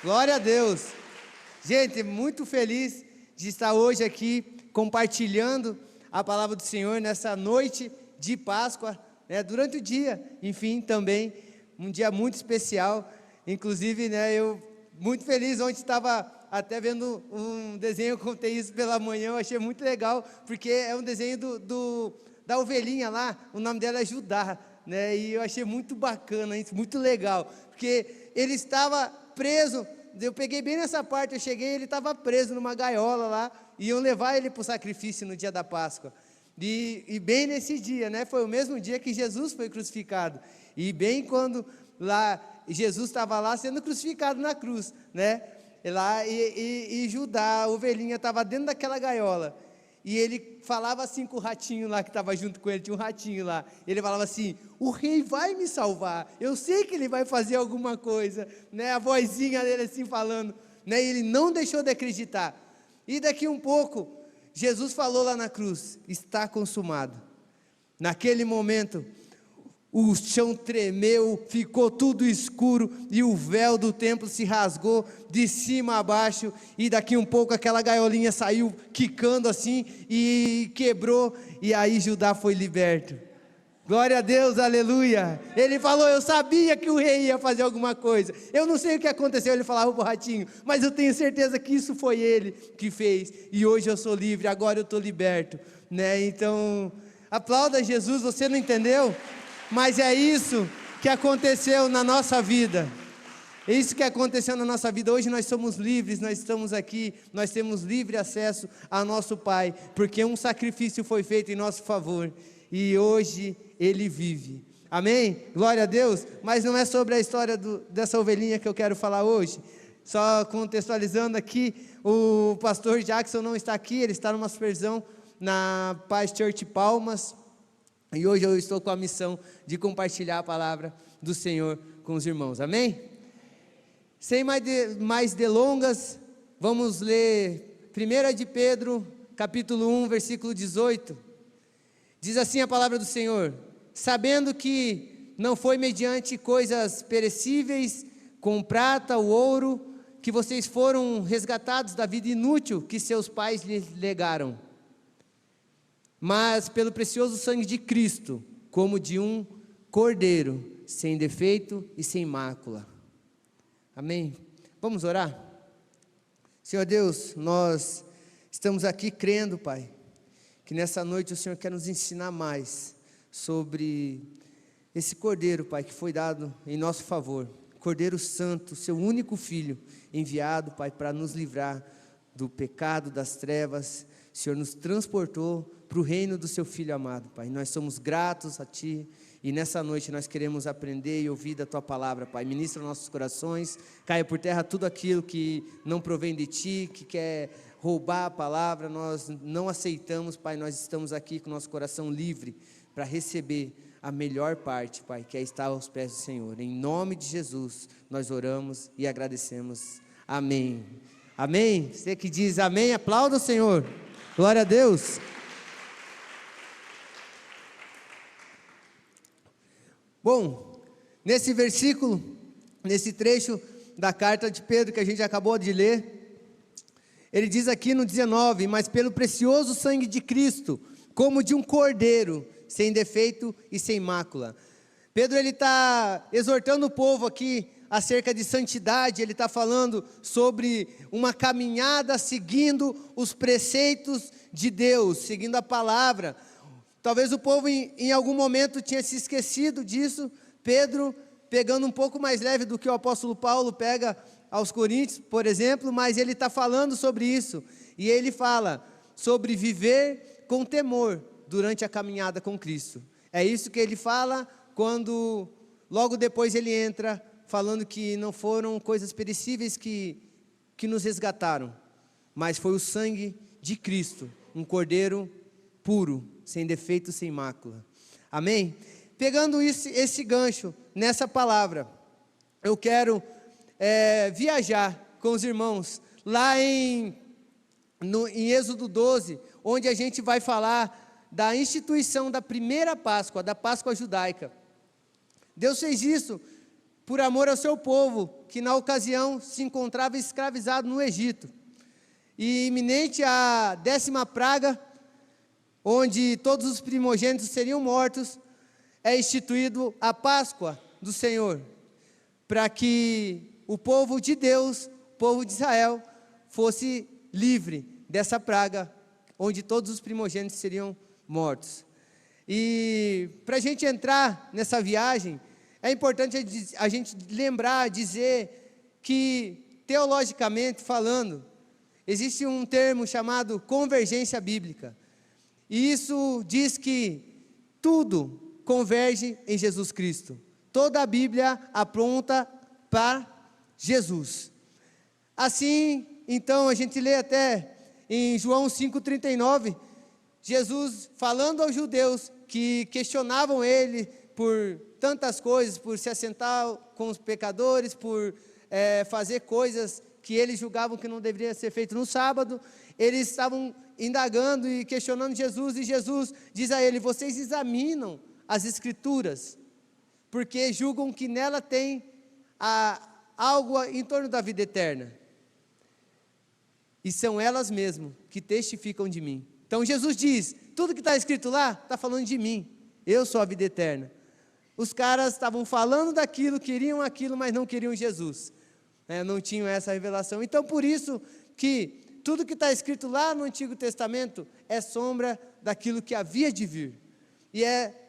Glória a Deus. Gente, muito feliz de estar hoje aqui compartilhando a palavra do Senhor nessa noite de Páscoa, né, durante o dia, enfim, também um dia muito especial. Inclusive, né, eu muito feliz, ontem estava até vendo um desenho, eu contei isso pela manhã, eu achei muito legal, porque é um desenho da ovelhinha lá, o nome dela é Judá, né, e eu achei muito bacana isso, muito legal, porque ele estava preso. Eu peguei bem nessa parte, eu cheguei, ele estava preso numa gaiola lá, e iam levar ele para o sacrifício no dia da Páscoa, e bem nesse dia, né, foi o mesmo dia que Jesus foi crucificado, e bem quando lá, Jesus estava lá sendo crucificado na cruz, né, lá, e Judá, a ovelhinha, estava dentro daquela gaiola, e ele falava assim com o ratinho lá que estava junto com ele, tinha um ratinho lá, ele falava assim: o rei vai me salvar, eu sei que ele vai fazer alguma coisa, né, a vozinha dele assim falando, né, e ele não deixou de acreditar, e daqui um pouco, Jesus falou lá na cruz: está consumado. Naquele momento, o chão tremeu, ficou tudo escuro, e o véu do templo se rasgou de cima a baixo, e daqui um pouco aquela gaiolinha saiu quicando assim, e quebrou, e aí Judá foi liberto. Glória a Deus, aleluia. Ele falou: eu sabia que o rei ia fazer alguma coisa, eu não sei o que aconteceu, ele falava para o ratinho, mas eu tenho certeza que isso foi ele que fez, e hoje eu sou livre, agora eu estou liberto, né? Então, aplauda Jesus. Você não entendeu? Mas é isso que aconteceu na nossa vida, é isso que aconteceu na nossa vida. Hoje nós somos livres, nós estamos aqui, nós temos livre acesso ao nosso Pai, porque um sacrifício foi feito em nosso favor, e hoje Ele vive, amém? Glória a Deus. Mas não é sobre a história dessa ovelhinha que eu quero falar hoje, só contextualizando aqui, o pastor Jackson não está aqui, ele está numa aspersão na Paz Church Palmas, e hoje eu estou com a missão de compartilhar a palavra do Senhor com os irmãos, amém? Sem mais delongas, vamos ler 1 de Pedro, capítulo 1, versículo 18, diz assim a palavra do Senhor: sabendo que não foi mediante coisas perecíveis, com prata ou ouro, que vocês foram resgatados da vida inútil que seus pais lhes legaram, mas pelo precioso sangue de Cristo, como de um cordeiro, sem defeito e sem mácula. Amém? Vamos orar? Senhor Deus, nós estamos aqui crendo, Pai, que nessa noite o Senhor quer nos ensinar mais sobre esse cordeiro, Pai, que foi dado em nosso favor, Cordeiro Santo, seu único Filho, enviado, Pai, para nos livrar do pecado, das trevas. O Senhor nos transportou para o reino do seu Filho amado, Pai. Nós somos gratos a Ti, e nessa noite nós queremos aprender e ouvir da Tua palavra, Pai. Ministra nossos corações, caia por terra tudo aquilo que não provém de Ti, que quer roubar a palavra. Nós não aceitamos, Pai. Nós estamos aqui com nosso coração livre para receber a melhor parte, Pai, que é estar aos pés do Senhor. Em nome de Jesus nós oramos e agradecemos, amém. Amém? Você que diz amém, aplauda o Senhor. Glória a Deus. Bom, nesse versículo, nesse trecho da carta de Pedro que a gente acabou de ler, ele diz aqui no 19: mas pelo precioso sangue de Cristo, como de um cordeiro, sem defeito e sem mácula. Pedro, ele está exortando o povo aqui acerca de santidade. Ele está falando sobre uma caminhada seguindo os preceitos de Deus, seguindo a palavra. Talvez o povo em algum momento tinha se esquecido disso. Pedro, pegando um pouco mais leve do que o apóstolo Paulo pega aos Coríntios, por exemplo, mas ele está falando sobre isso, e ele fala sobre viver com temor durante a caminhada com Cristo. É isso que ele fala quando logo depois ele entra falando que não foram coisas perecíveis que nos resgataram, mas foi o sangue de Cristo, um cordeiro puro, sem defeito, sem mácula. Amém? Pegando esse gancho nessa palavra, eu quero viajar com os irmãos lá em Êxodo 12, onde a gente vai falar da instituição da primeira Páscoa, da Páscoa judaica. Deus fez isso por amor ao seu povo, que na ocasião se encontrava escravizado no Egito. E iminente a 10ª praga, onde todos os primogênitos seriam mortos, é instituído a Páscoa do Senhor, para que o povo de Deus, o povo de Israel, fosse livre dessa praga, onde todos os primogênitos seriam mortos. E para a gente entrar nessa viagem, é importante a gente lembrar, dizer que, teologicamente falando, existe um termo chamado convergência bíblica. E isso diz que tudo converge em Jesus Cristo. Toda a Bíblia aponta para Jesus. Assim, então, a gente lê até em João 5,39, Jesus falando aos judeus que questionavam ele por tantas coisas, por se assentar com os pecadores, por fazer coisas que eles julgavam que não deveria ser feito no sábado. Eles estavam indagando e questionando Jesus, e Jesus diz a ele: vocês examinam as Escrituras, porque julgam que nela tem algo em torno da vida eterna, e são elas mesmas que testificam de mim. Então Jesus diz, tudo que está escrito lá, está falando de mim, eu sou a vida eterna. Os caras estavam falando daquilo, queriam aquilo, mas não queriam Jesus, não tinham essa revelação. Então por isso que tudo que está escrito lá no Antigo Testamento é sombra daquilo que havia de vir. E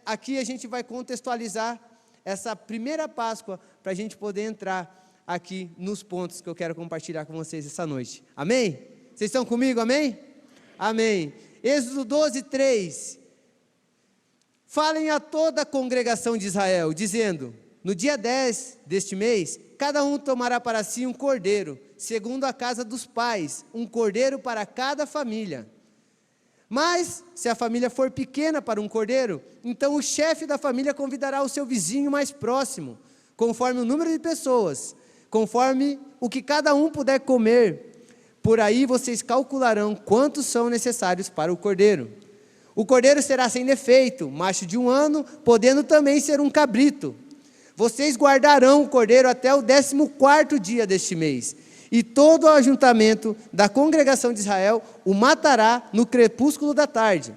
aqui a gente vai contextualizar essa primeira Páscoa, para a gente poder entrar aqui nos pontos que eu quero compartilhar com vocês essa noite. Amém? Vocês estão comigo, amém? Amém. Êxodo 12:3. Falem a toda a congregação de Israel, dizendo: no dia 10 deste mês, cada um tomará para si um cordeiro, segundo a casa dos pais, um cordeiro para cada família. Mas, se a família for pequena para um cordeiro, então o chefe da família convidará o seu vizinho mais próximo, conforme o número de pessoas, conforme o que cada um puder comer. Por aí vocês calcularão quantos são necessários para o cordeiro. O cordeiro será sem defeito, macho de 1 ano, podendo também ser um cabrito. Vocês guardarão o cordeiro até o 14º dia deste mês, e todo o ajuntamento da congregação de Israel o matará no crepúsculo da tarde.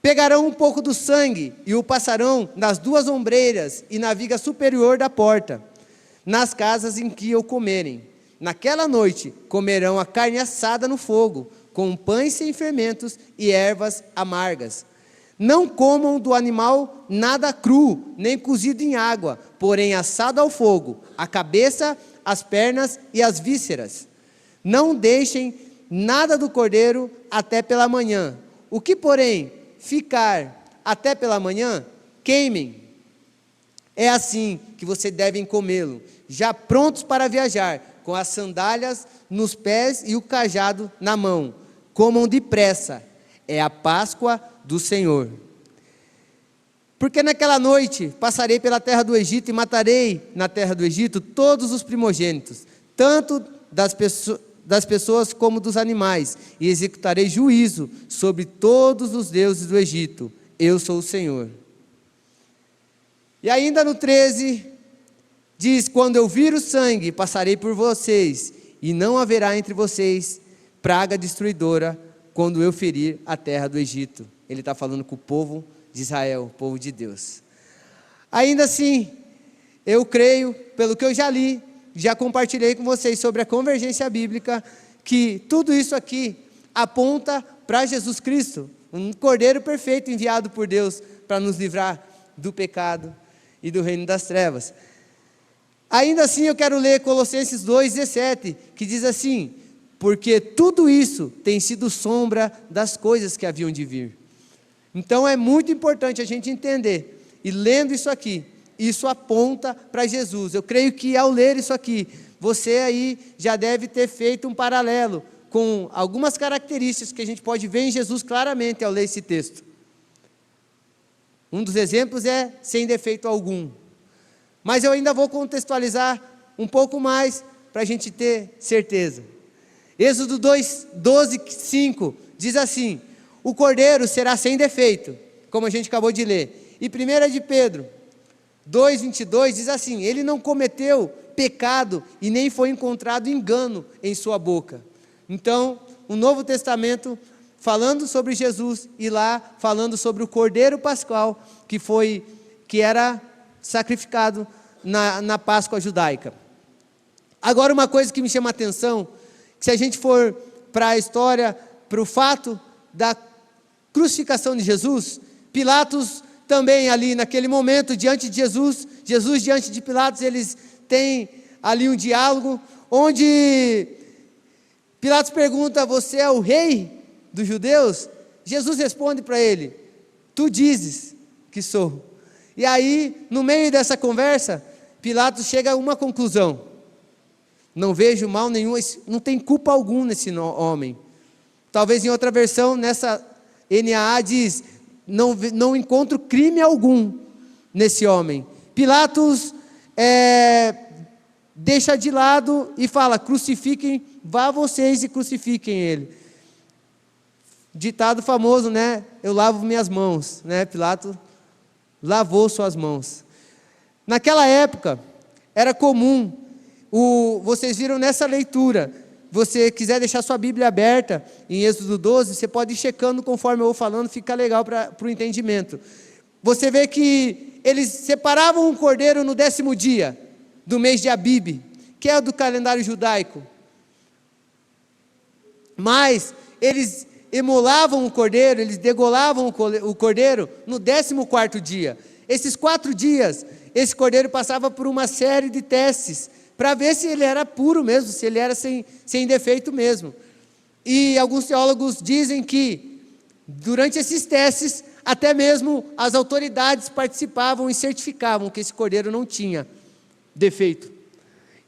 Pegarão um pouco do sangue e o passarão nas 2 ombreiras e na viga superior da porta, nas casas em que o comerem. Naquela noite comerão a carne assada no fogo, com pães sem fermentos e ervas amargas. Não comam do animal nada cru, nem cozido em água, porém assado ao fogo, a cabeça, as pernas e as vísceras. Não deixem nada do cordeiro até pela manhã. O que, porém, ficar até pela manhã, queimem. É assim que vocês devem comê-lo, já prontos para viajar, com as sandálias nos pés e o cajado na mão. Comam depressa, é a Páscoa do Senhor. Porque naquela noite passarei pela terra do Egito e matarei na terra do Egito todos os primogênitos, tanto das pessoas como dos animais, e executarei juízo sobre todos os deuses do Egito. Eu sou o Senhor. E ainda no 13, diz: quando eu vir o sangue, passarei por vocês, e não haverá entre vocês praga destruidora, quando eu ferir a terra do Egito. Ele está falando com o povo de Israel, o povo de Deus. Ainda assim, eu creio, pelo que eu já li, já compartilhei com vocês sobre a convergência bíblica, que tudo isso aqui aponta para Jesus Cristo, um cordeiro perfeito enviado por Deus para nos livrar do pecado e do reino das trevas. Ainda assim, eu quero ler Colossenses 2,17, que diz assim: porque tudo isso tem sido sombra das coisas que haviam de vir. Então é muito importante a gente entender, e lendo isso aqui, isso aponta para Jesus. Eu creio que ao ler isso aqui, você aí já deve ter feito um paralelo com algumas características que a gente pode ver em Jesus claramente ao ler esse texto. Um dos exemplos é sem defeito algum. Mas eu ainda vou contextualizar um pouco mais para a gente ter certeza. Êxodo 12:5 diz assim: o cordeiro será sem defeito, como a gente acabou de ler. E 1 de Pedro 2:22 diz assim: ele não cometeu pecado e nem foi encontrado engano em sua boca. Então, o Novo Testamento falando sobre Jesus e lá falando sobre o Cordeiro Pascual que era sacrificado na Páscoa judaica. Agora, uma coisa que me chama a atenção, que se a gente for para a história, para o fato da crucificação de Jesus, Pilatos também ali naquele momento, diante de Jesus diante de Pilatos, eles têm ali um diálogo, onde Pilatos pergunta: você é o rei dos judeus? Jesus responde para ele: tu dizes que sou. E aí, no meio dessa conversa, Pilatos chega a uma conclusão: não vejo mal nenhum, não tem culpa alguma nesse homem. Talvez em outra versão, nessa NAA diz: não encontro crime algum nesse homem. Pilatos deixa de lado e fala: crucifiquem, vá vocês e crucifiquem ele. Ditado famoso, né? Eu lavo minhas mãos, né? Pilatos lavou suas mãos. Naquela época, era comum, vocês viram nessa leitura, você quiser deixar sua Bíblia aberta, em Êxodo 12, você pode ir checando conforme eu vou falando, fica legal para o entendimento. Você vê que eles separavam um cordeiro no 10º dia, do mês de Abib, que é o do calendário judaico. Mas, eles emolavam o cordeiro, eles degolavam o cordeiro no 14º dia. Esses 4 dias, esse cordeiro passava por uma série de testes, para ver se ele era puro mesmo, se ele era sem defeito mesmo. E alguns teólogos dizem que, durante esses testes, até mesmo as autoridades participavam e certificavam que esse cordeiro não tinha defeito.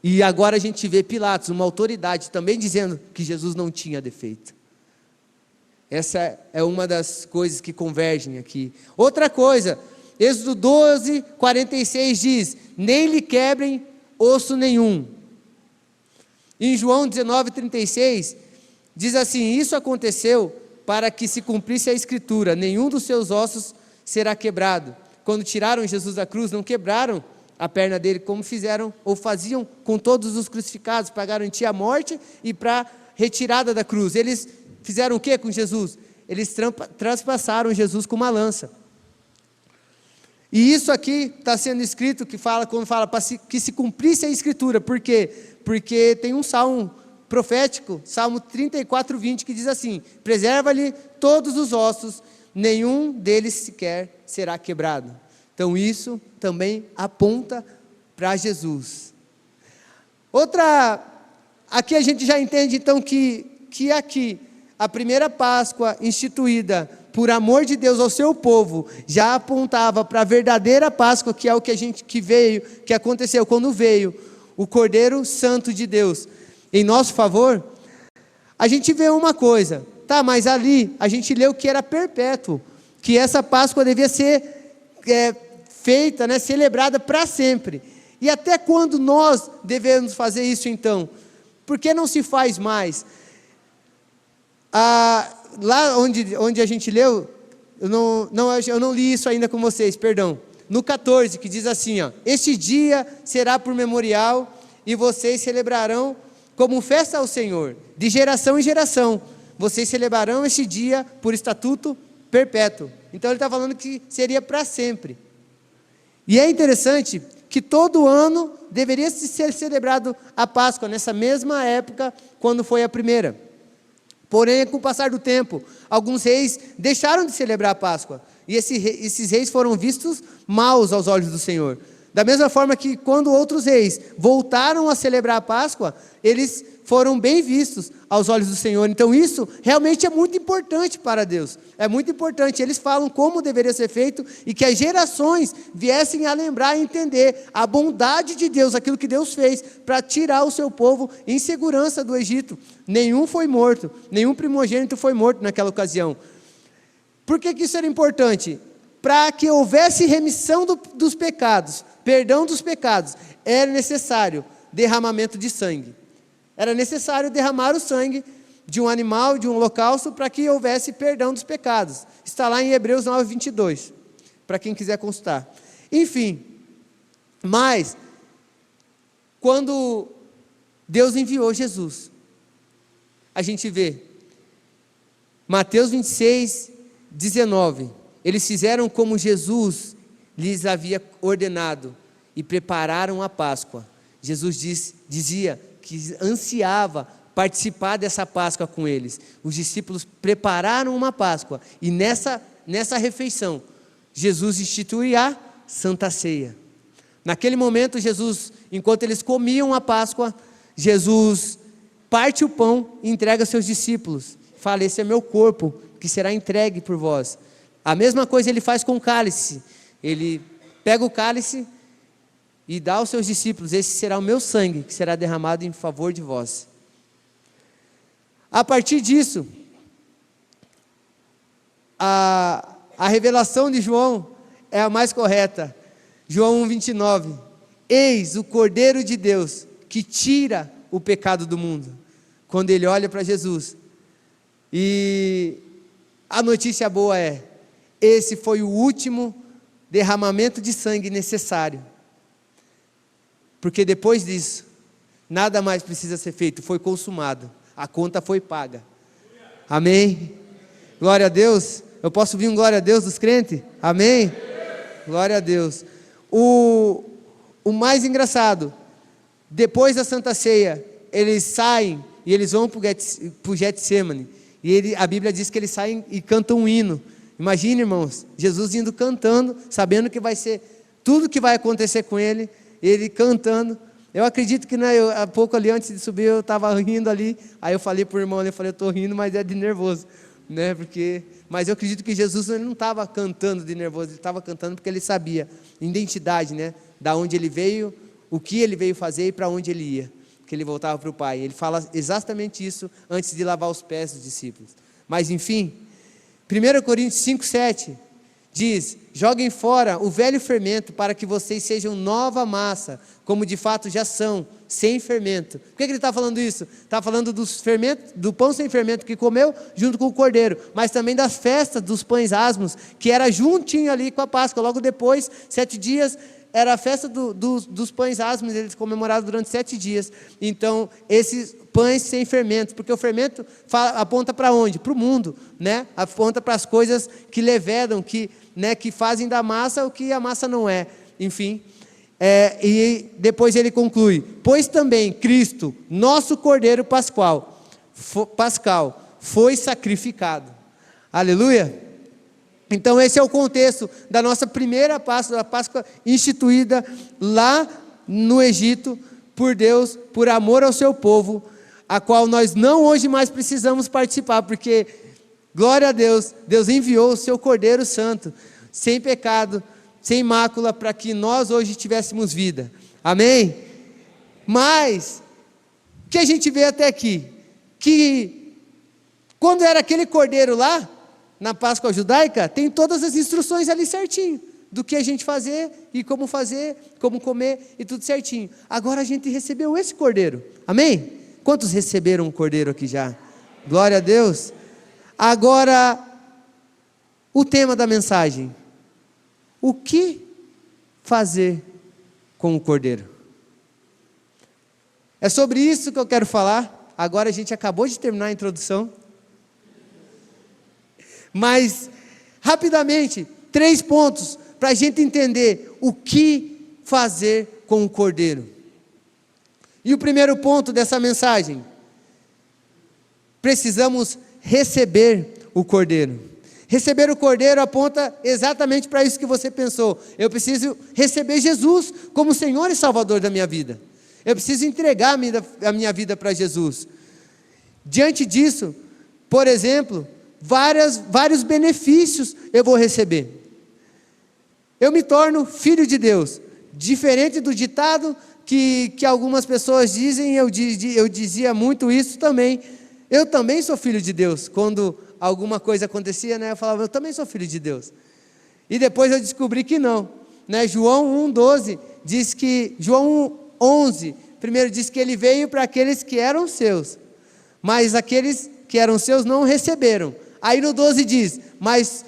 E agora a gente vê Pilatos, uma autoridade, também dizendo que Jesus não tinha defeito. Essa é uma das coisas que convergem aqui. Outra coisa, Êxodo 12, 46 diz: nem lhe quebrem osso nenhum. Em João 19, 36, diz assim: isso aconteceu para que se cumprisse a escritura: nenhum dos seus ossos será quebrado. Quando tiraram Jesus da cruz, não quebraram a perna dele, como fizeram ou faziam com todos os crucificados, para garantir a morte e para retirada da cruz. Eles fizeram o que com Jesus? Eles transpassaram Jesus com uma lança. E isso aqui está sendo escrito, quando fala para que se cumprisse a escritura. Por quê? Porque tem um salmo profético, Salmo 34, 20, que diz assim: preserva-lhe todos os ossos, nenhum deles sequer será quebrado. Então isso também aponta para Jesus. Aqui a gente já entende então que aqui, a primeira Páscoa instituída por amor de Deus ao seu povo, já apontava para a verdadeira Páscoa, que é o que aconteceu quando veio o Cordeiro Santo de Deus em nosso favor. A gente vê uma coisa, tá, mas ali a gente leu que era perpétuo, que essa Páscoa devia ser feita, né, celebrada para sempre. E até quando nós devemos fazer isso então? Por que não se faz mais? Lá onde a gente leu, eu não li isso ainda com vocês, perdão. No 14, que diz assim, ó: este dia será por memorial, e vocês celebrarão como festa ao Senhor, de geração em geração. Vocês celebrarão este dia por estatuto perpétuo. Então ele está falando que seria para sempre. E é interessante que todo ano deveria ser celebrado a Páscoa, nessa mesma época, quando foi a primeira. Porém, com o passar do tempo, alguns reis deixaram de celebrar a Páscoa, e esses reis foram vistos maus aos olhos do Senhor. Da mesma forma que quando outros reis voltaram a celebrar a Páscoa, eles foram bem vistos aos olhos do Senhor. Então isso realmente é muito importante para Deus, é muito importante. Eles falam como deveria ser feito, e que as gerações viessem a lembrar e entender a bondade de Deus, aquilo que Deus fez para tirar o seu povo em segurança do Egito. Nenhum foi morto, nenhum primogênito foi morto naquela ocasião. Por que isso era importante? Para que houvesse remissão dos pecados, perdão dos pecados, era necessário derramamento de sangue. Era necessário derramar o sangue de um animal, de um holocausto, para que houvesse perdão dos pecados. Está lá em Hebreus 9, 22, para quem quiser consultar. Enfim, Mas, quando Deus enviou Jesus, a gente vê, Mateus 26, 19, eles fizeram como Jesus lhes havia ordenado, e prepararam a Páscoa. Jesus dizia que ansiava participar dessa Páscoa com eles. Os discípulos prepararam uma Páscoa, e nessa refeição, Jesus institui a Santa Ceia. Naquele momento, Jesus, enquanto eles comiam a Páscoa, Jesus parte o pão e entrega aos seus discípulos. Fala: esse é meu corpo, que será entregue por vós. A mesma coisa ele faz com o cálice. Ele pega o cálice e dá aos seus discípulos: esse será o meu sangue, que será derramado em favor de vós. A partir disso, a revelação de João é a mais correta. João 1,29, eis o Cordeiro de Deus, que tira o pecado do mundo. Quando ele olha para Jesus, e a notícia boa é, esse foi o último derramamento de sangue necessário, porque depois disso, nada mais precisa ser feito, foi consumado, a conta foi paga. Amém? Glória a Deus. Eu posso ouvir um glória a Deus dos crentes? Amém? Glória a Deus. O mais engraçado, depois da Santa Ceia, eles saem e eles vão para o Getsemane, e a Bíblia diz que eles saem e cantam um hino. Imagine, irmãos, Jesus indo cantando, sabendo que vai ser tudo que vai acontecer com ele, ele cantando. Eu acredito que, né, há pouco ali antes de subir eu estava rindo ali, aí eu falei para o irmão, eu estou rindo, mas é de nervoso, né, mas eu acredito que Jesus ele não estava cantando de nervoso, ele estava cantando porque ele sabia, identidade, né, da onde ele veio, o que ele veio fazer e para onde ele ia, que ele voltava para o Pai. Ele fala exatamente isso antes de lavar os pés dos discípulos. Mas enfim, 1 Coríntios 5,7 diz: joguem fora o velho fermento, para que vocês sejam nova massa, como de fato já são, sem fermento. Por que ele está falando isso? Está falando do pão sem fermento que comeu junto com o cordeiro, mas também das festas dos pães asmos, que era juntinho ali com a Páscoa. Logo depois, 7 dias, era a festa dos pães asmos, eles comemoraram durante 7 dias. Então, esses pães sem fermento, porque o fermento aponta para onde? Para o mundo, né? Aponta para as coisas que levedam, que fazem da massa o que a massa não é. Enfim, e depois ele conclui: pois também Cristo, nosso Cordeiro Pascal, foi sacrificado. Aleluia! Então esse é o contexto da nossa primeira Páscoa, a Páscoa instituída lá no Egito por Deus, por amor ao seu povo, a qual nós não hoje mais precisamos participar, porque, glória a Deus, Deus enviou o seu Cordeiro Santo, sem pecado, sem mácula, para que nós hoje tivéssemos vida. Amém? Mas, o que a gente vê até aqui? Que quando era aquele cordeiro lá, na Páscoa judaica, tem todas as instruções ali certinho, do que a gente fazer, e como comer, e tudo certinho. Agora a gente recebeu esse cordeiro. Amém? Quantos receberam um cordeiro aqui já? Glória a Deus. Agora, o tema da mensagem: o que fazer com o cordeiro? É sobre isso que eu quero falar. Agora a gente acabou de terminar a introdução, mas rapidamente, 3 pontos para a gente entender o que fazer com o cordeiro. E o primeiro ponto dessa mensagem: precisamos receber o cordeiro. Receber o cordeiro aponta exatamente para isso que você pensou. Eu preciso receber Jesus como Senhor e Salvador da minha vida. Eu preciso entregar a minha vida para Jesus. Diante disso, por exemplo, vários benefícios eu vou receber. Eu me torno filho de Deus, diferente do ditado que algumas pessoas dizem. Eu dizia muito isso também. Eu também sou filho de Deus. Quando alguma coisa acontecia, né, eu falava: eu também sou filho de Deus. E depois eu descobri que não, né? João 1,12 diz que, João 11, primeiro diz que ele veio para aqueles que eram seus, mas aqueles que eram seus não o receberam. Aí no 12 diz: mas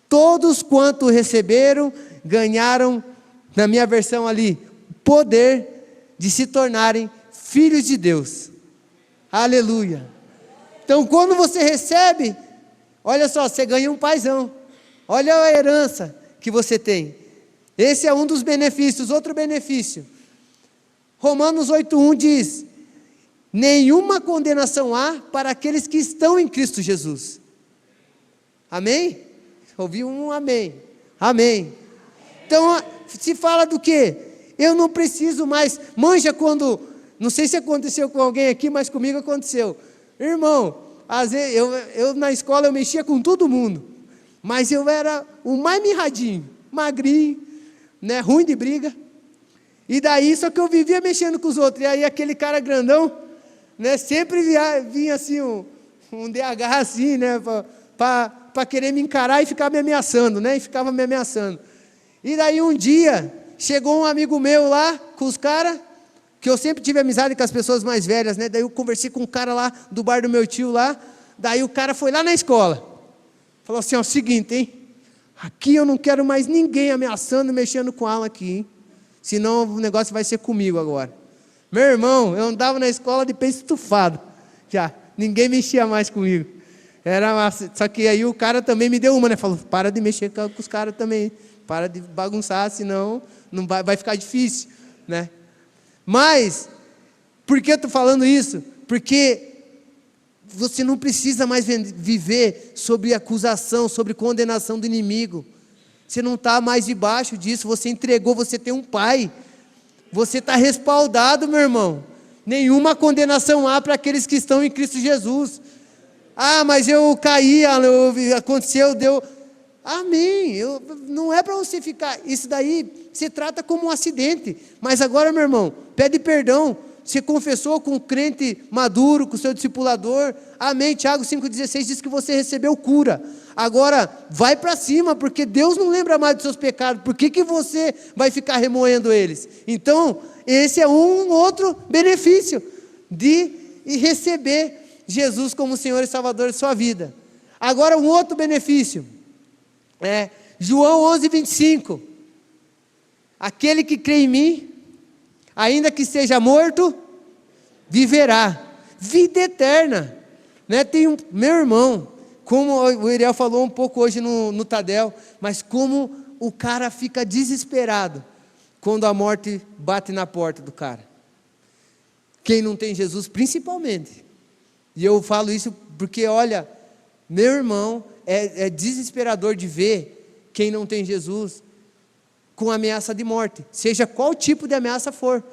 todos quanto receberam, ganharam, na minha versão ali, poder de se tornarem filhos de Deus. Aleluia. Então, quando você recebe, olha só, você ganha um paizão. Olha a herança que você tem. Esse é um dos benefícios. Outro benefício, Romanos 8:1 diz: nenhuma condenação há para aqueles que estão em Cristo Jesus. Amém? Ouvi um amém. Amém. Então, se fala do quê? Eu não preciso mais. Manja quando, não sei se aconteceu com alguém aqui, mas comigo aconteceu. Irmão, às vezes eu na escola eu mexia com todo mundo, mas eu era o mais mirradinho, magrinho, né, ruim de briga. E daí só que eu vivia mexendo com os outros. E aí aquele cara grandão, né, sempre vinha assim um DH assim, né, para querer me encarar e ficar me ameaçando, né, e ficava me ameaçando. E daí um dia chegou um amigo meu lá com os caras, que eu sempre tive amizade com as pessoas mais velhas, né? Daí eu conversei com um cara lá do bar do meu tio lá. Daí o cara foi lá na escola, falou assim: ó, seguinte, hein? Aqui eu não quero mais ninguém ameaçando, mexendo com aula aqui, hein? Senão o negócio vai ser comigo agora. Meu irmão, eu andava na escola de peito estufado, já, ninguém mexia mais comigo. Só que aí o cara também me deu uma, né? Falou: para de mexer com os caras também, para de bagunçar, senão não vai ficar difícil, né? Mas, por que eu estou falando isso? Porque você não precisa mais viver sob acusação, sobre condenação do inimigo. Você não está mais debaixo disso, você entregou, você tem um pai. Você está respaldado, meu irmão. Nenhuma condenação há para aqueles que estão em Cristo Jesus. Ah, mas eu caí, aconteceu, deu... Amém, não é para você ficar, isso daí se trata como um acidente, mas agora, meu irmão, pede perdão, você confessou com o crente maduro, com o seu discipulador, amém. Tiago 5,16 diz que você recebeu cura, agora vai para cima, porque Deus não lembra mais dos seus pecados, por que você vai ficar remoendo eles? Então, esse é um outro benefício de receber Jesus como Senhor e Salvador de sua vida. Agora um outro benefício, João 11:25, aquele que crê em mim, ainda que seja morto, viverá, vida eterna, né? Meu irmão, como o Iriel falou um pouco hoje no Tadel, mas como o cara fica desesperado, quando a morte bate na porta do cara, quem não tem Jesus principalmente, e eu falo isso porque olha, meu irmão, é desesperador de ver quem não tem Jesus com ameaça de morte, seja qual tipo de ameaça for,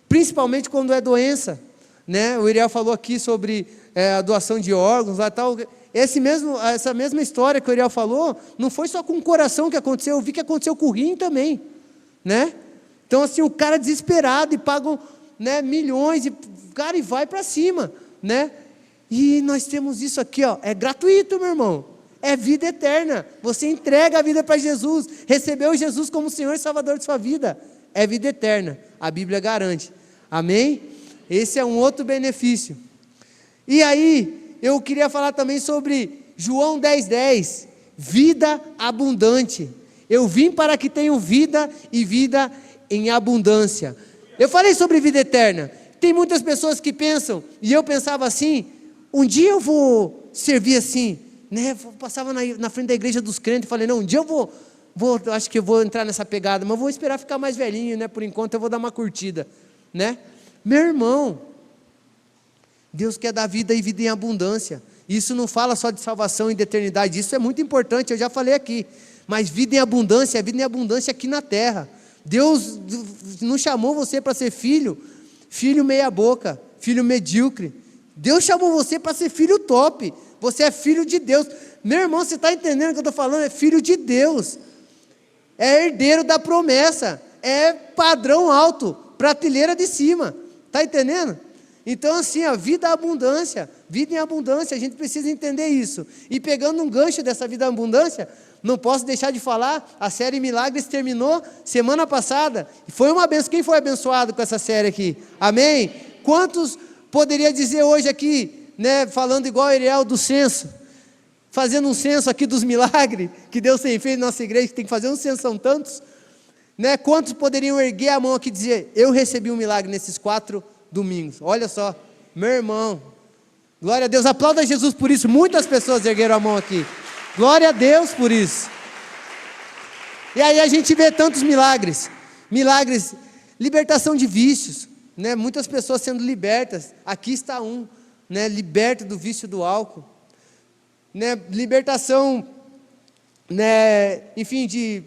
principalmente quando é doença, né? O Iriel falou aqui sobre a doação de órgãos, lá, tal. Essa mesma história que o Iriel falou, não foi só com o coração que aconteceu, eu vi que aconteceu com o rim também, né? Então assim, o cara desesperado e pagam, né, milhões, e vai para cima, né? E nós temos isso aqui, ó, é gratuito, meu irmão, é vida eterna, você entrega a vida para Jesus, recebeu Jesus como Senhor e Salvador de sua vida, é vida eterna, a Bíblia garante, amém? Esse é um outro benefício. E aí, eu queria falar também sobre João 10:10, vida abundante, eu vim para que tenham vida e vida em abundância. Eu falei sobre vida eterna, tem muitas pessoas que pensam, e eu pensava assim, um dia eu vou servir assim, né? Eu passava na frente da igreja dos crentes e falei, não, um dia eu acho que eu vou entrar nessa pegada, mas vou esperar ficar mais velhinho, né? Por enquanto eu vou dar uma curtida, né? Meu irmão, Deus quer dar vida e vida em abundância. Isso não fala só de salvação e de eternidade, isso é muito importante, eu já falei aqui, mas vida em abundância, é vida em abundância aqui na terra. Deus não chamou você para ser filho meia boca, filho medíocre. Deus chamou você para ser filho top, você é filho de Deus. Meu irmão, você está entendendo o que eu estou falando? É filho de Deus, é herdeiro da promessa, é padrão alto, prateleira de cima, está entendendo? Então assim, a vida em abundância, a gente precisa entender isso. E pegando um gancho dessa vida em abundância, não posso deixar de falar, a série Milagres terminou semana passada, e foi uma benção. Quem foi abençoado com essa série aqui? Amém? Quantos poderia dizer hoje aqui, né, falando igual a Iriel do censo, fazendo um censo aqui dos milagres, que Deus tem feito na nossa igreja, que tem que fazer um censo, são tantos, Né? Quantos poderiam erguer a mão aqui e dizer, eu recebi um milagre nesses 4 domingos? Olha só, meu irmão, glória a Deus, aplauda Jesus por isso. Muitas pessoas ergueram a mão aqui, glória a Deus por isso. E aí a gente vê tantos milagres, libertação de vícios, né? Muitas pessoas sendo libertas, aqui está um, né? Liberto do vício do álcool, né? Libertação, né? Enfim, de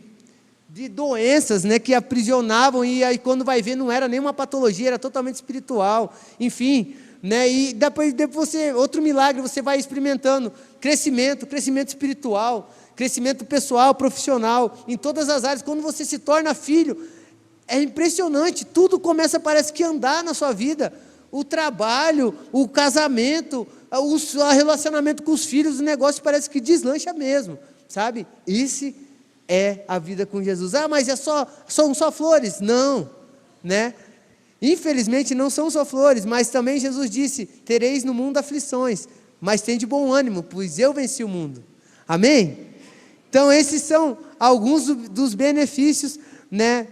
doenças, né? Que aprisionavam, e aí quando vai ver não era nenhuma patologia, era totalmente espiritual, enfim, né? E depois você, outro milagre, você vai experimentando crescimento espiritual, crescimento pessoal, profissional, em todas as áreas. Quando você se torna filho, é impressionante, tudo começa, parece que andar na sua vida, o trabalho, o casamento, o relacionamento com os filhos, o negócio parece que deslancha mesmo, sabe? Esse é a vida com Jesus. Ah, mas são só flores? Não, né? Infelizmente não são só flores, mas também Jesus disse, tereis no mundo aflições, mas tende bom ânimo, pois eu venci o mundo. Amém? Então esses são alguns dos benefícios, né?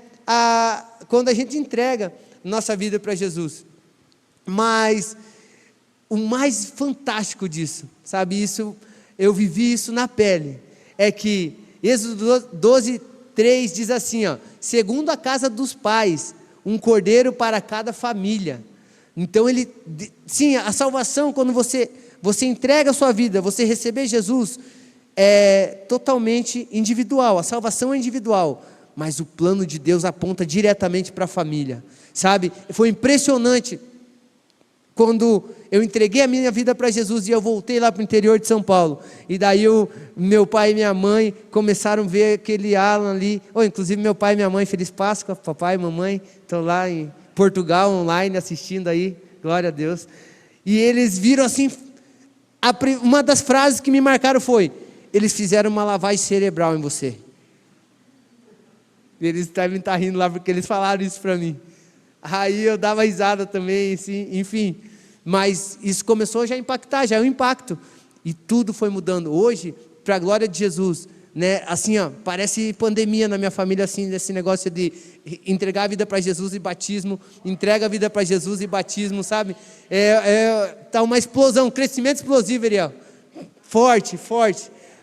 Quando a gente entrega nossa vida para Jesus. Mas o mais fantástico disso, sabe, isso, eu vivi isso na pele, é que Êxodo 12, 3 diz assim, ó, segundo a casa dos pais, um cordeiro para cada família. Então sim, a salvação, quando você entrega a sua vida, você receber Jesus, é totalmente individual, a salvação é individual, mas o plano de Deus aponta diretamente para a família, sabe? Foi impressionante, quando eu entreguei a minha vida para Jesus, e eu voltei lá para o interior de São Paulo, e daí meu pai e minha mãe começaram a ver aquele Alan ali, inclusive meu pai e minha mãe, Feliz Páscoa, papai e mamãe, estão lá em Portugal, online, assistindo aí, glória a Deus, e eles viram assim, uma das frases que me marcaram foi, eles fizeram uma lavagem cerebral em você. Eles devem estar rindo lá, porque eles falaram isso para mim. Aí eu dava risada também, assim, enfim. Mas isso começou já a impactar, já é um impacto. E tudo foi mudando. Hoje, para a glória de Jesus, né? Assim, ó, parece pandemia na minha família, assim, desse negócio de entregar a vida para Jesus e batismo, entrega a vida para Jesus e batismo, sabe? Tá uma explosão, crescimento explosivo, Ariel. Forte.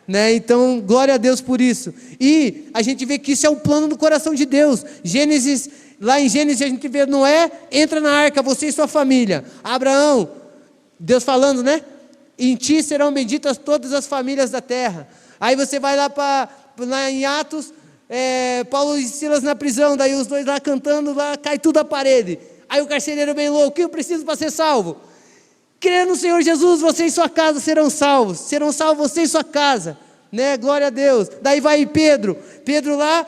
Né? Então, glória a Deus por isso. E a gente vê que isso é o plano do coração de Deus. Lá em Gênesis a gente vê Noé, entra na arca, você e sua família. Abraão, Deus falando, né? Em ti serão benditas todas as famílias da terra. Aí você vai lá em Atos, Paulo e Silas na prisão, daí os dois lá cantando, lá cai tudo a parede. Aí o carcereiro bem louco, o que eu preciso para ser salvo? Crê no Senhor Jesus, você e sua casa serão salvos você e sua casa, né? Glória a Deus. Daí vai Pedro lá,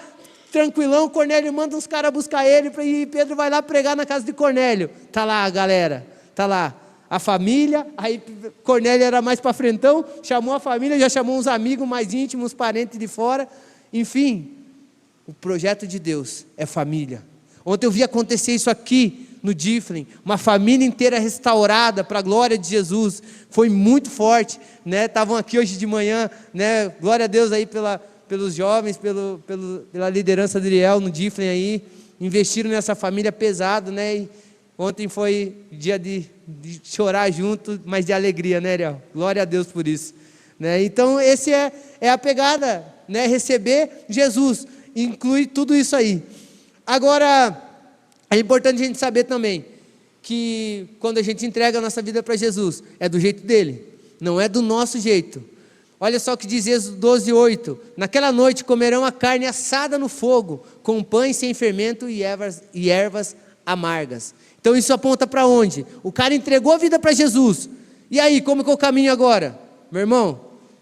tranquilão, Cornélio manda uns caras buscar ele, e Pedro vai lá pregar na casa de Cornélio, tá lá a galera, tá lá, a família, aí Cornélio era mais para frentão, chamou a família, já chamou uns amigos mais íntimos, parentes de fora, enfim, o projeto de Deus é família. Ontem eu vi acontecer isso aqui, no Difflin, uma família inteira restaurada para a glória de Jesus, foi muito forte, né? Estavam aqui hoje de manhã, né? Glória a Deus aí pelos jovens, pela liderança de Ariel no Difflin aí, investiram nessa família pesado, né? E ontem foi dia de chorar junto, mas de alegria, né, Ariel? Glória a Deus por isso, né? Então esse é a pegada, né? Receber Jesus, inclui tudo isso aí. Agora, é importante a gente saber também que quando a gente entrega a nossa vida para Jesus, é do jeito dele, não é do nosso jeito. Olha só o que diz Êxodo 12, 8. Naquela noite comerão a carne assada no fogo, com pães sem fermento e ervas amargas. Então isso aponta para onde? O cara entregou a vida para Jesus. E aí, como que é o caminho agora? Meu irmão,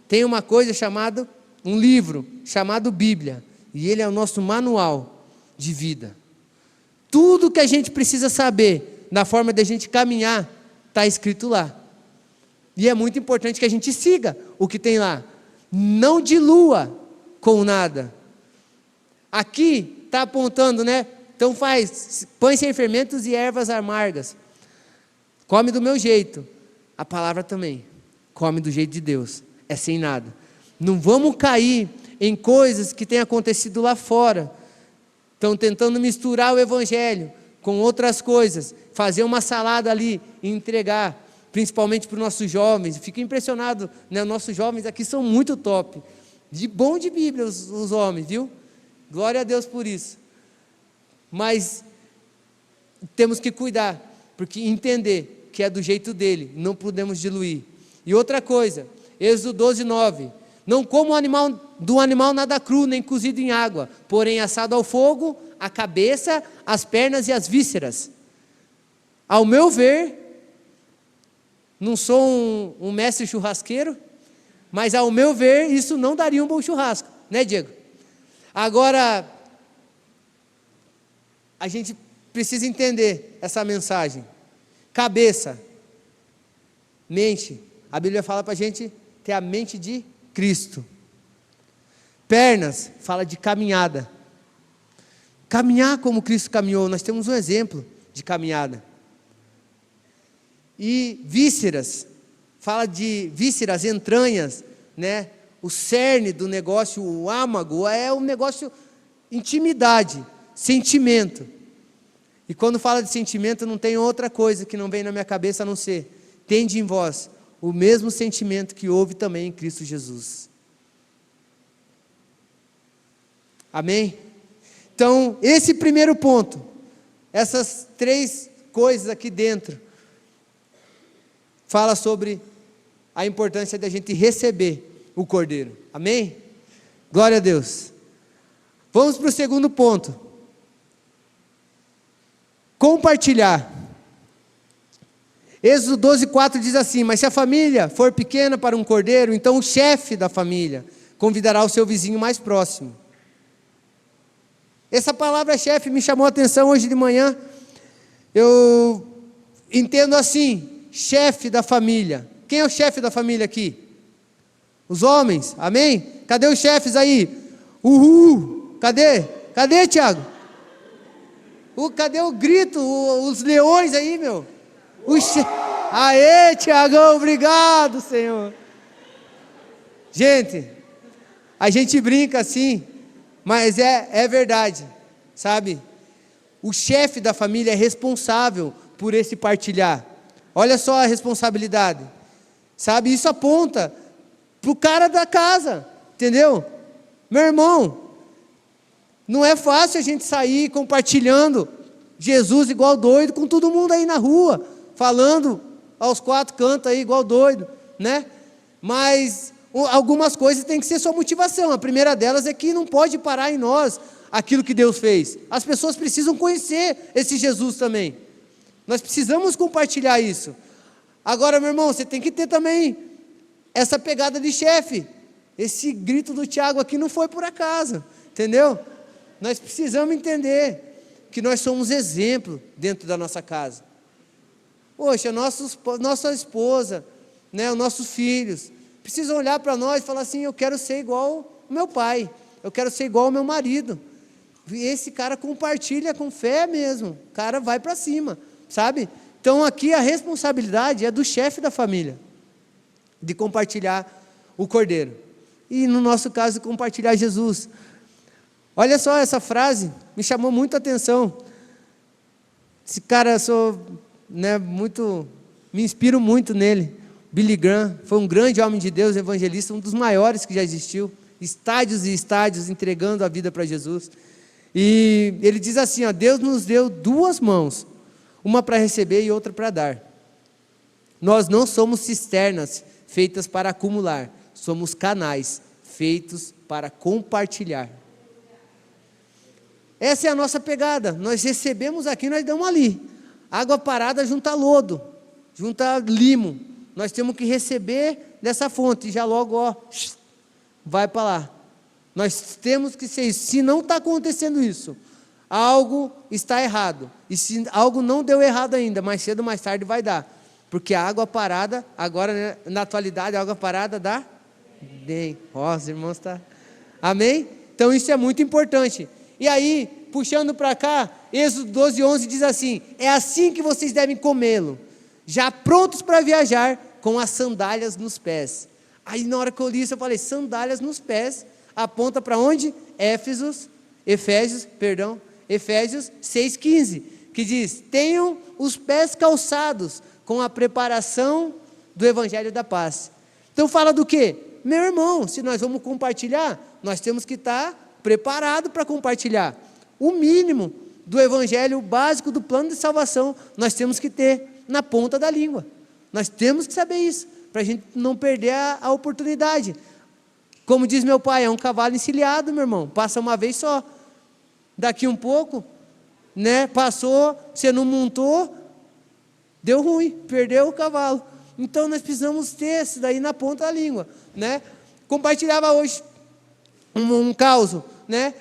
tem uma coisa chamada, um livro chamado Bíblia, e ele é o nosso manual de vida. Tudo que a gente precisa saber, na forma de a gente caminhar, está escrito lá. E é muito importante que a gente siga o que tem lá. Não dilua com nada. Aqui está apontando, né? Então faz pães sem fermentos e ervas amargas. Come do meu jeito. A palavra também. Come do jeito de Deus. É sem nada. Não vamos cair em coisas que têm acontecido lá fora. estão tentando misturar o evangelho com outras coisas, fazer uma salada ali e entregar, principalmente para os nossos jovens. Fico impressionado, né? Nossos jovens aqui são muito top, bom de Bíblia os homens, viu? Glória a Deus por isso. Mas temos que cuidar, porque entender que é do jeito dele, não podemos diluir. E outra coisa, Êxodo 12, 9, não como do animal nada cru, nem cozido em água, porém assado ao fogo, a cabeça, as pernas e as vísceras. Ao meu ver, não sou um mestre churrasqueiro, mas ao meu ver, isso não daria um bom churrasco, né, Diego? Agora, a gente precisa entender essa mensagem. Cabeça, mente, a Bíblia fala para a gente ter a mente de Cristo. Pernas, fala de caminhada. Caminhar como Cristo caminhou, nós temos um exemplo de caminhada. E vísceras, fala de vísceras, entranhas, né? O cerne do negócio, o âmago, é um negócio, intimidade, sentimento. E quando fala de sentimento, não tem outra coisa que não vem na minha cabeça a não ser: tende em vós o mesmo sentimento que houve também em Cristo Jesus. Amém? Então, esse primeiro ponto, essas 3 coisas aqui dentro, fala sobre a importância da gente receber o Cordeiro. Amém? Glória a Deus. Vamos para o segundo ponto. Compartilhar. Êxodo 12, 4 diz assim: mas se a família for pequena para um cordeiro, então o chefe da família convidará o seu vizinho mais próximo. Essa palavra chefe me chamou a atenção hoje de manhã. Eu entendo assim: chefe da família. Quem é o chefe da família aqui? Os homens, amém? Cadê os chefes aí? Uhul! Cadê, Tiago? Cadê o grito? Os leões aí, meu? Aê, Tiagão, obrigado, Senhor. Gente, a gente brinca assim, mas é verdade, sabe? O chefe da família é responsável por esse partilhar. Olha só a responsabilidade, sabe? Isso aponta para o cara da casa, entendeu? Meu irmão, não é fácil a gente sair compartilhando Jesus igual doido com todo mundo aí na rua, falando aos 4 cantos aí igual doido, né? Mas algumas coisas têm que ser sua motivação. A primeira delas é que não pode parar em nós aquilo que Deus fez. As pessoas precisam conhecer esse Jesus também. Nós precisamos compartilhar isso. Agora, meu irmão, você tem que ter também essa pegada de chefe. Esse grito do Tiago aqui não foi por acaso, entendeu? Nós precisamos entender que nós somos exemplo dentro da nossa casa. Poxa, nossa esposa, né, os nossos filhos, precisam olhar para nós e falar assim: eu quero ser igual o meu pai, eu quero ser igual ao meu marido. E esse cara compartilha com fé mesmo, o cara vai para cima, sabe? Então aqui a responsabilidade é do chefe da família, de compartilhar o Cordeiro. E no nosso caso, compartilhar Jesus. Olha só, essa frase me chamou muito a atenção. Esse cara, me inspiro muito nele. Billy Graham foi um grande homem de Deus, evangelista, um dos maiores que já existiu. Estádios e estádios entregando a vida para Jesus. E ele diz assim: Deus nos deu 2 mãos, uma para receber e outra para dar. Nós não somos cisternas feitas para acumular, somos canais feitos para compartilhar. Essa é a nossa pegada. Nós recebemos aqui, nós damos ali. Água parada junta lodo, junta limo. Nós temos que receber dessa fonte e já logo, vai para lá. Nós temos que ser isso. Se não está acontecendo isso, algo está errado. E se algo não deu errado ainda, mais cedo ou mais tarde vai dar. Porque a água parada, agora, né, na atualidade, a água parada dá bem. Os irmãos estão... Amém? Então isso é muito importante. E aí, puxando para cá, Êxodo 12, 11 diz assim: é assim que vocês devem comê-lo, já prontos para viajar, com as sandálias nos pés. Aí na hora que eu li isso, eu falei: sandálias nos pés, aponta para onde? Efésios, Efésios 6,15, que diz: tenham os pés calçados com a preparação do Evangelho da Paz. Então fala do quê? Meu irmão, se nós vamos compartilhar, nós temos que estar preparados para compartilhar. O mínimo do Evangelho básico do plano de salvação, nós temos que ter na ponta da língua. Nós temos que saber isso, para a gente não perder a oportunidade. Como diz meu pai, é um cavalo encilhado, meu irmão, passa uma vez só. Daqui um pouco, né, passou, você não montou, deu ruim, perdeu o cavalo. Então nós precisamos ter isso daí na ponta da língua, né? Compartilhava hoje um caos, né?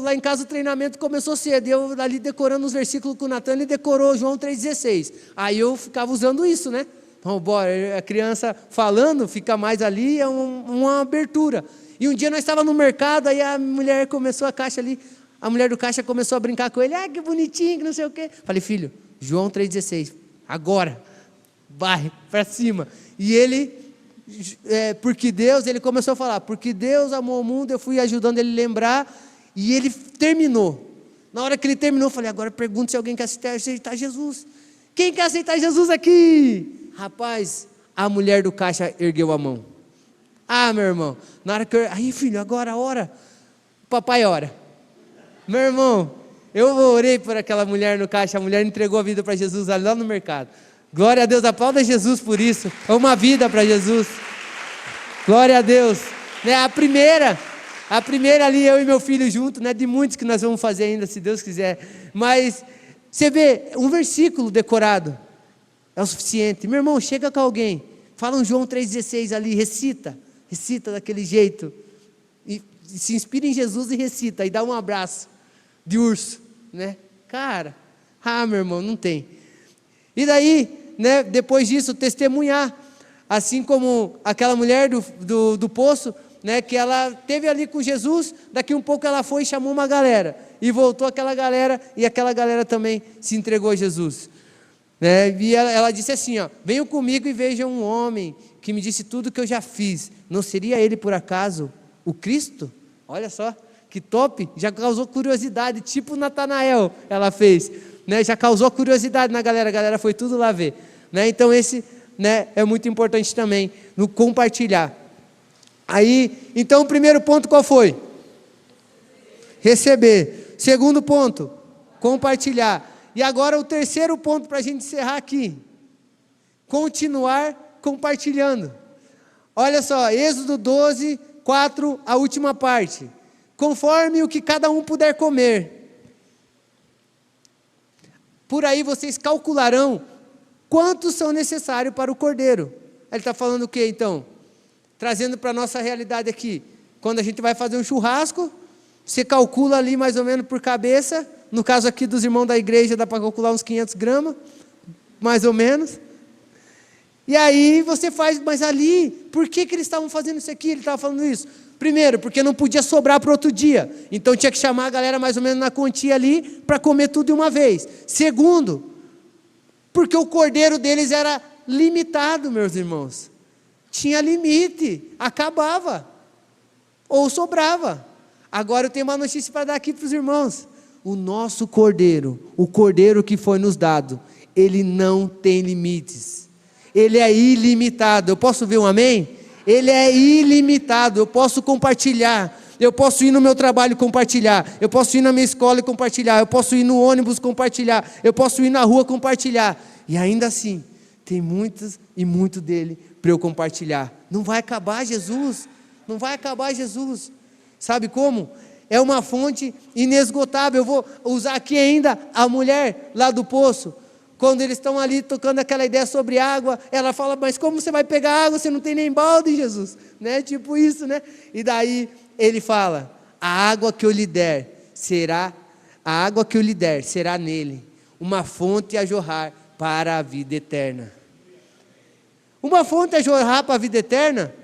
Lá em casa o treinamento começou cedo, eu ali decorando os versículos com o Natan, ele decorou João 3,16. Aí eu ficava usando isso, né? Então, bora, a criança falando, fica mais ali, é uma abertura. E um dia nós estávamos no mercado, aí a mulher começou a caixa ali, a mulher do caixa começou a brincar com ele, que bonitinho, que não sei o quê. Falei, filho, João 3,16, agora, vai, para cima. E ele, porque Deus, ele começou a falar, porque Deus amou o mundo, eu fui ajudando ele a lembrar, e ele terminou. Na hora que ele terminou, eu falei, agora pergunta se alguém quer aceitar Jesus. Quem quer aceitar Jesus aqui? Rapaz, a mulher do caixa ergueu a mão. Meu irmão, na hora que aí filho, agora ora, papai ora. Meu irmão, eu orei por aquela mulher no caixa, a mulher entregou a vida para Jesus ali lá no mercado. Glória a Deus, aplauda Jesus por isso, é uma vida para Jesus. Glória a Deus, né? A primeira ali, eu e meu filho junto, né? De muitos que nós vamos fazer ainda, se Deus quiser. Mas, você vê, um versículo decorado é o suficiente. Meu irmão, chega com alguém, fala um João 3,16 ali, recita daquele jeito, e se inspira em Jesus e recita, e dá um abraço de urso, né? Cara, meu irmão, não tem. E daí, né, depois disso, testemunhar, assim como aquela mulher do poço, né, que ela teve ali com Jesus, daqui um pouco ela foi e chamou uma galera, e voltou aquela galera, e aquela galera também se entregou a Jesus. E ela disse assim, venham comigo e vejam um homem que me disse tudo que eu já fiz. Não seria ele por acaso o Cristo? Olha só, que top, já causou curiosidade, tipo Natanael ela fez, né? Já causou curiosidade na galera, a galera foi tudo lá ver, né? Então esse, né, é muito importante também, no compartilhar. Aí, então o primeiro ponto qual foi? Receber. Segundo ponto, compartilhar. E agora o terceiro ponto para a gente encerrar aqui, continuar compartilhando. Olha só, Êxodo 12, 4, a última parte. Conforme o que cada um puder comer. Por aí vocês calcularão quantos são necessários para o cordeiro. Ele está falando o que então? Trazendo para a nossa realidade aqui. Quando a gente vai fazer um churrasco, você calcula ali mais ou menos por cabeça. No caso aqui dos irmãos da igreja, dá para calcular uns 500 gramas, mais ou menos. E aí você faz, mas ali, por que eles estavam fazendo isso aqui? Ele estava falando isso. Primeiro, porque não podia sobrar para outro dia. Então tinha que chamar a galera mais ou menos na quantia ali, para comer tudo de uma vez. Segundo, porque o cordeiro deles era limitado, meus irmãos. Tinha limite, acabava. Ou sobrava. Agora eu tenho uma notícia para dar aqui para os irmãos. O nosso cordeiro, o cordeiro que foi nos dado, ele não tem limites. Ele é ilimitado. Eu posso ver um amém? Ele é ilimitado. Eu posso compartilhar. Eu posso ir no meu trabalho e compartilhar. Eu posso ir na minha escola e compartilhar. Eu posso ir no ônibus compartilhar. Eu posso ir na rua compartilhar. E ainda assim, tem muitos e muito dele para eu compartilhar. Não vai acabar, Jesus. Não vai acabar, Jesus. Sabe como? É uma fonte inesgotável. Eu vou usar aqui ainda a mulher lá do poço. Quando eles estão ali tocando aquela ideia sobre água, ela fala, mas como você vai pegar água? Você não tem nem balde, Jesus. Né? Tipo isso, né? E daí ele fala, a água que eu lhe der será nele uma fonte a jorrar para a vida eterna. Uma fonte a jorrar para a vida eterna?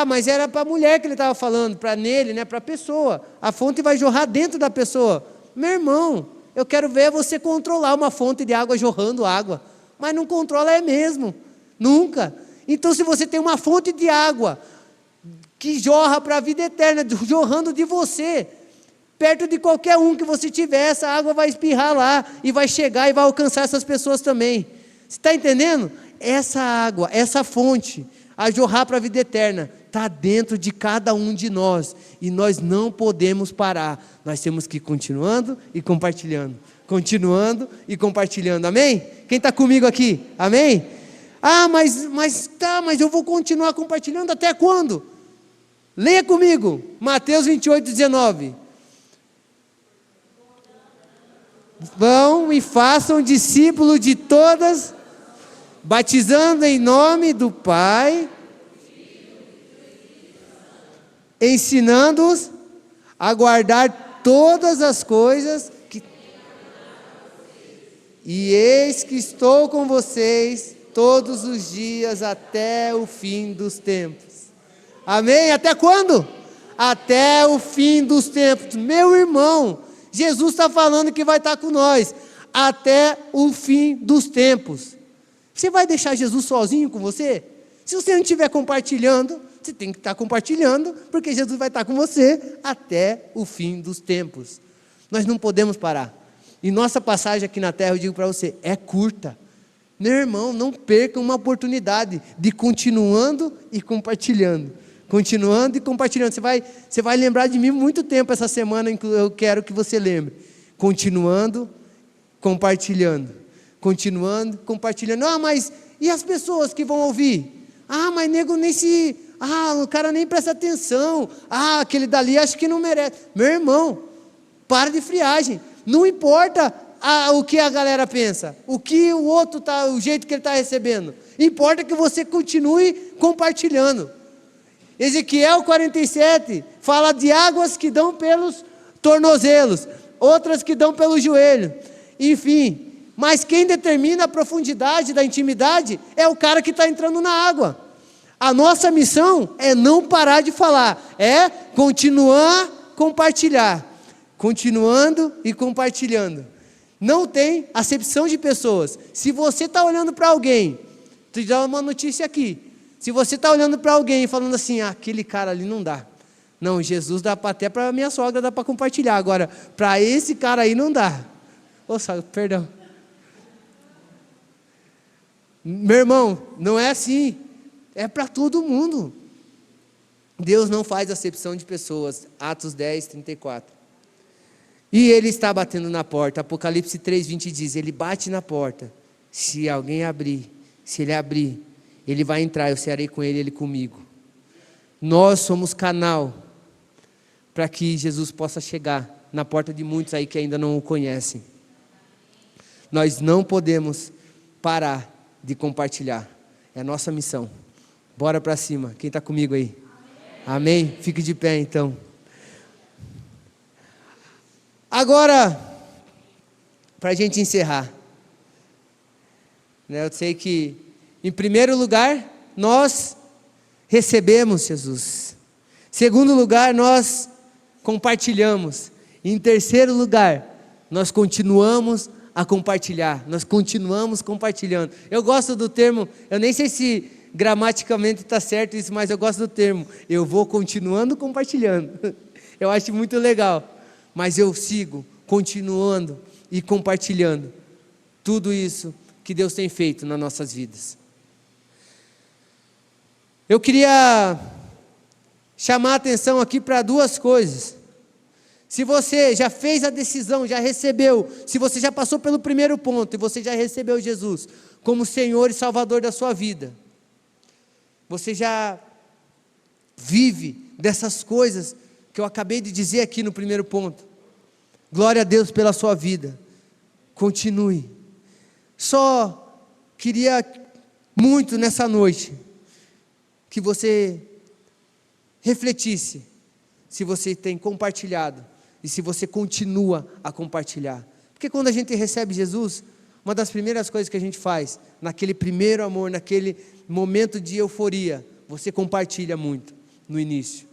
Mas era para a mulher que ele estava falando, para nele, né, para a pessoa. A fonte vai jorrar dentro da pessoa. Meu irmão, eu quero ver você controlar uma fonte de água jorrando água. Mas não controla mesmo. Nunca. Então se você tem uma fonte de água que jorra para a vida eterna, jorrando de você, perto de qualquer um que você tiver, essa água vai espirrar lá, e vai chegar e vai alcançar essas pessoas também. Você está entendendo? Essa água, essa fonte, a jorrar para a vida eterna, está dentro de cada um de nós, e nós não podemos parar, nós temos que ir continuando e compartilhando, amém? Quem está comigo aqui, amém? Mas eu vou continuar compartilhando até quando? Leia comigo, Mateus 28, 19. Vão e façam discípulos de todas, batizando em nome do Pai, ensinando-os a guardar todas as coisas e eis que estou com vocês todos os dias até o fim dos tempos. Amém? Até quando? Até o fim dos tempos. Meu irmão, Jesus está falando que vai estar com nós até o fim dos tempos. Você vai deixar Jesus sozinho com você? Se você não estiver compartilhando, você tem que estar compartilhando, porque Jesus vai estar com você até o fim dos tempos. Nós não podemos parar. E nossa passagem aqui na terra, eu digo para você, é curta. Meu irmão, não perca uma oportunidade de continuando e compartilhando. Continuando e compartilhando. Você vai lembrar de mim muito tempo essa semana, eu quero que você lembre. Continuando, compartilhando. Continuando, compartilhando. Mas e as pessoas que vão ouvir? Mas nego nem se... o cara nem presta atenção. Aquele dali acho que não merece. Meu irmão, para de friagem. Não importa o que a galera pensa, o que o outro está, o jeito que ele está recebendo. Importa que você continue compartilhando. Ezequiel 47 fala de águas que dão pelos tornozelos, outras que dão pelo joelho. Enfim, mas quem determina a profundidade da intimidade é o cara que está entrando na água. A nossa missão é não parar de falar, é continuar a compartilhar, continuando e compartilhando. Não tem acepção de pessoas. Se você está olhando para alguém, te dá uma notícia aqui. Se você está olhando para alguém e falando assim, aquele cara ali não dá. Não, Jesus dá até para minha sogra, dá para compartilhar. Agora, para esse cara aí não dá. Perdão. Meu irmão, não é assim. É para todo mundo. Deus não faz acepção de pessoas. Atos 10, 34. E ele está batendo na porta. Apocalipse 3, 20 diz, ele bate na porta. Se alguém abrir, se ele abrir, ele vai entrar, eu cearei com ele, ele comigo. Nós somos canal para que Jesus possa chegar na porta de muitos aí que ainda não o conhecem. Nós não podemos parar de compartilhar. É a nossa missão. Bora para cima. Quem está comigo aí? Amém? Fique de pé então. Agora, para a gente encerrar, eu sei que, em primeiro lugar, nós recebemos Jesus. Segundo lugar, nós compartilhamos. Em terceiro lugar, nós continuamos a compartilhar. Nós continuamos compartilhando. Eu gosto do termo, eu nem sei se gramaticalmente está certo isso, mas eu gosto do termo. Eu vou continuando compartilhando. Eu acho muito legal. Mas eu sigo continuando e compartilhando tudo isso que Deus tem feito nas nossas vidas. Eu queria chamar a atenção aqui para duas coisas. Se você já fez a decisão, já recebeu, se você já passou pelo primeiro ponto e você já recebeu Jesus como Senhor e Salvador da sua vida, você já vive dessas coisas que eu acabei de dizer aqui no primeiro ponto. Glória a Deus pela sua vida. Continue. Só queria muito nessa noite que você refletisse se você tem compartilhado e se você continua a compartilhar. Porque quando a gente recebe Jesus, uma das primeiras coisas que a gente faz, naquele primeiro amor, naquele momento de euforia, você compartilha muito no início.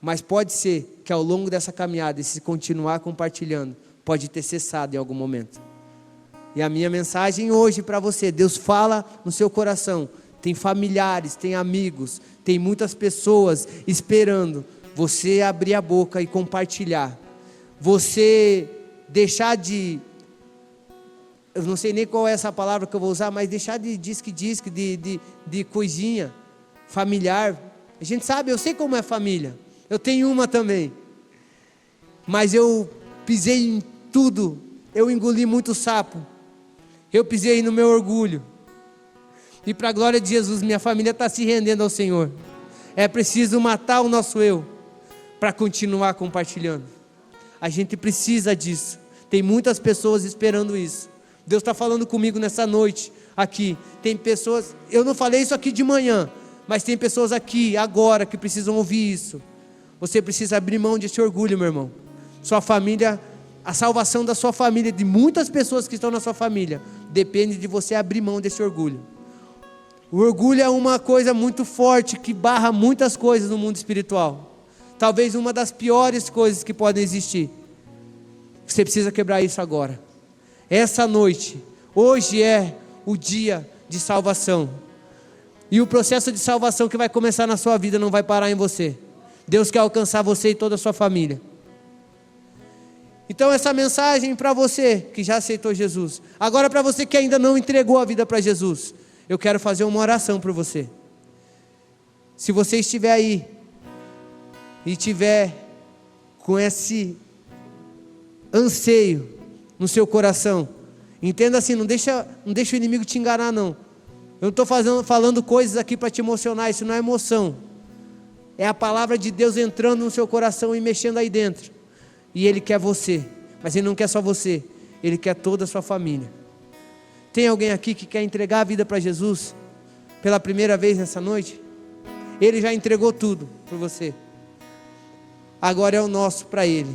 Mas pode ser que ao longo dessa caminhada, e se continuar compartilhando, pode ter cessado em algum momento. E a minha mensagem hoje para você, Deus fala no seu coração, tem familiares, tem amigos, tem muitas pessoas esperando você abrir a boca e compartilhar. você deixar de, eu não sei nem qual é essa palavra que eu vou usar, mas deixar de disque, de coisinha familiar. A gente sabe, eu sei como é família, eu tenho uma também, mas eu pisei em tudo, eu engoli muito sapo, eu pisei no meu orgulho, e para a glória de Jesus, minha família está se rendendo ao Senhor. É preciso matar o nosso eu, para continuar compartilhando. A gente precisa disso, tem muitas pessoas esperando isso. Deus está falando comigo nessa noite, aqui, tem pessoas, eu não falei isso aqui de manhã, mas tem pessoas aqui, agora, que precisam ouvir isso. Você precisa abrir mão desse orgulho, meu irmão. Sua família, a salvação da sua família, de muitas pessoas que estão na sua família, depende de você abrir mão desse orgulho. O orgulho é uma coisa muito forte, que barra muitas coisas no mundo espiritual. Talvez uma das piores coisas que podem existir. Você precisa quebrar isso agora. Essa noite, hoje é o dia de salvação. E o processo de salvação que vai começar na sua vida não vai parar em você. Deus quer alcançar você e toda a sua família. Então essa mensagem para você que já aceitou Jesus. Agora para você que ainda não entregou a vida para Jesus, eu quero fazer uma oração por você. Se você estiver aí e tiver com esse anseio no seu coração, entenda assim, não deixa o inimigo te enganar não. Eu não estou falando coisas aqui para te emocionar, isso não é emoção. É a palavra de Deus entrando no seu coração e mexendo aí dentro. E Ele quer você, mas Ele não quer só você, Ele quer toda a sua família. Tem alguém aqui que quer entregar a vida para Jesus pela primeira vez nessa noite? Ele já entregou tudo por você. Agora é o nosso para Ele.